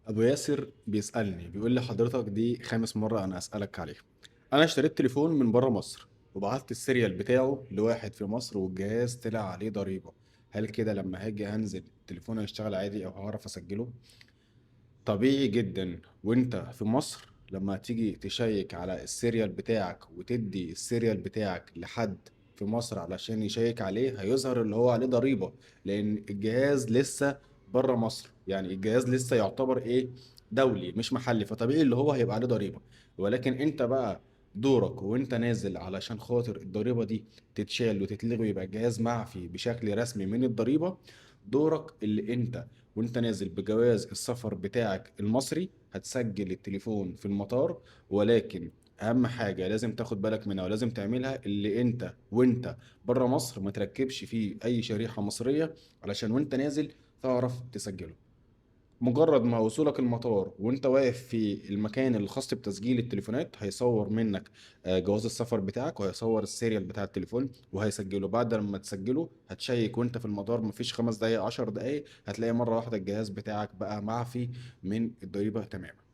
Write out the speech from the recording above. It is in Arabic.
ابو ياسر بيسالني بيقول لي حضرتك دي خامس مره انا اسالك عليها. انا اشتريت تليفون من بره مصر وبعت السيريال بتاعه لواحد في مصر والجهاز طلع عليه ضريبه. هل كده لما هاجي انزل التليفون هيشتغل عادي او هعرف اسجله؟ طبيعي جدا. وانت في مصر لما تيجي تشيك على السيريال بتاعك وتدي السيريال بتاعك لحد في مصر علشان يشيك عليه هيظهر اللي هو عليه ضريبة، لان الجهاز لسه بره مصر، يعني الجهاز لسه يعتبر ايه، دولي مش محلي، فطبيعي اللي هو هيبقى عليه ضريبة. ولكن انت بقى دورك وانت نازل علشان خاطر الضريبة دي تتشال وتتلغي ويبقى الجهاز معفي بشكل رسمي من الضريبة. دورك اللي انت وانت نازل بجواز السفر بتاعك المصري هتسجل التليفون في المطار. ولكن اهم حاجة لازم تاخد بالك منها ولازم تعملها، اللي انت وانت بره مصر ما تركبش فيه اي شريحة مصرية علشان وانت نازل تعرف تسجله. مجرد ما وصولك المطار وانت واقف في المكان الخاص بتسجيل التليفونات هيصور منك جواز السفر بتاعك وهيصور السيريال بتاع التليفون وهيسجله. بعد لما تسجله هتشيك وانت في المطار مفيش 5 دقايق 10 دقايق هتلاقي مرة واحدة الجهاز بتاعك بقى معفي من الضريبة تماما.